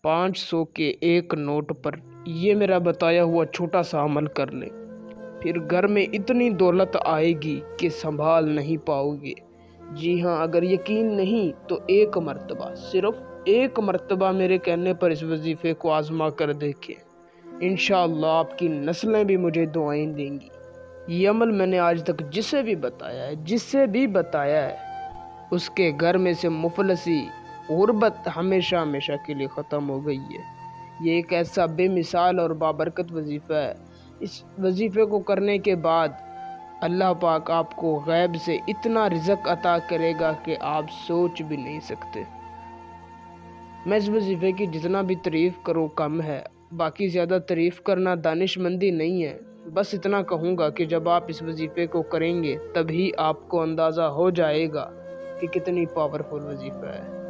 500 के एक नोट पर ये मेरा बताया हुआ छोटा सा अमल कर लें, फिर घर में इतनी दौलत आएगी कि संभाल नहीं पाओगे। जी हाँ, अगर यकीन नहीं तो एक मर्तबा, सिर्फ एक मर्तबा मेरे कहने पर इस वजीफ़े को आजमा कर देखें। इंशाअल्लाह आपकी नस्लें भी मुझे दुआएं देंगी। ये अमल मैंने आज तक जिसे भी बताया है उसके घर में से मुफलसी, गुर्बत हमेशा हमेशा के लिए ख़त्म हो गई है। ये एक ऐसा बेमिसाल और बाबरकत वजीफ़ा है। इस वजीफ़े को करने के बाद अल्लाह पाक आपको गैब से इतना रिज़्क़ अता करेगा कि आप सोच भी नहीं सकते। मैं इस वजीफ़े की जितना भी तारीफ़ करूँ कम है। बाकी ज़्यादा तारीफ़ करना दानिशमंदी नहीं है। बस इतना कहूँगा कि जब आप इस वजीफ़े को करेंगे तभी आपको अंदाज़ा हो जाएगा कि कितनी पावरफुल वजीफ़ा है।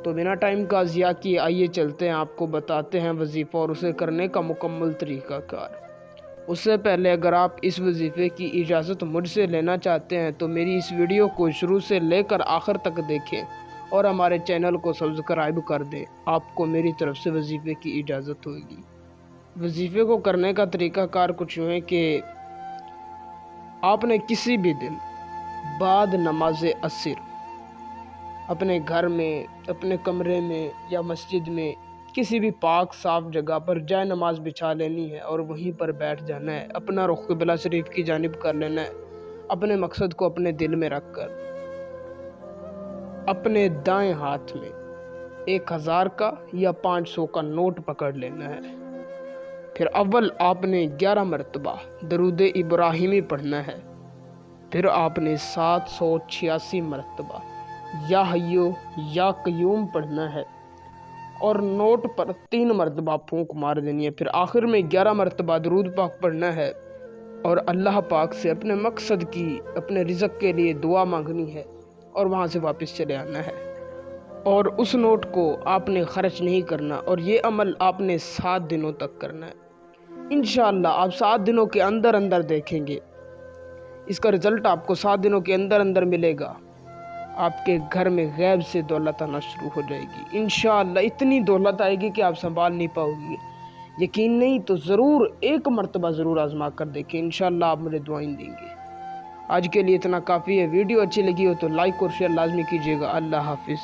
तो बिना टाइम का ज़िया किए आइए चलते हैं, आपको बताते हैं वजीफ़ा और उसे करने का मुकम्मल तरीक़ाकार। उससे पहले अगर आप इस वजीफ़े की इजाज़त मुझसे लेना चाहते हैं तो मेरी इस वीडियो को शुरू से लेकर आखिर तक देखें और हमारे चैनल को सब्सक्राइब कर दें। आपको मेरी तरफ से वजीफ़े की इजाज़त होगी। वजीफ़े को करने का तरीक़ाकार कुछ यूँ है कि आपने किसी भी दिन बाद नमाज असर अपने घर में, अपने कमरे में या मस्जिद में किसी भी पाक साफ जगह पर जाए नमाज बिछा लेनी है और वहीं पर बैठ जाना है। अपना रुख क़िबला शरीफ की जानिब कर लेना है। अपने मकसद को अपने दिल में रख कर अपने दाएं हाथ में 1000 का या 500 का नोट पकड़ लेना है। फिर अव्वल आपने 11 मरतबा दरूद इब्राहिमी पढ़ना है। फिर आपने 786 मरतबा या हय्यो या क़य्यूम पढ़ना है और नोट पर 3 मरतबा फूंक मार देनी है। फिर आखिर में 11 मरतबा दरूद पाक पढ़ना है और अल्लाह पाक से अपने मकसद की, अपने रिज़्क़ के लिए दुआ मांगनी है और वहाँ से वापस चले आना है। और उस नोट को आपने ख़र्च नहीं करना और ये अमल आपने 7 दिनों तक करना है। इंशाअल्लाह आप 7 दिनों के अंदर अंदर देखेंगे, इसका रिज़ल्ट आपको 7 दिनों के अंदर अंदर मिलेगा। आपके घर में गैब से दौलत आना शुरू हो जाएगी। इंशाअल्लाह इतनी दौलत आएगी कि आप संभाल नहीं पाओगे। यकीन नहीं तो ज़रूर एक मरतबा ज़रूर आजमा कर देखें, इंशाअल्लाह आप मुझे दुआएं देंगे। आज के लिए इतना काफ़ी है। वीडियो अच्छी लगी हो तो लाइक और शेयर लाजमी कीजिएगा। अल्लाह हाफिज़।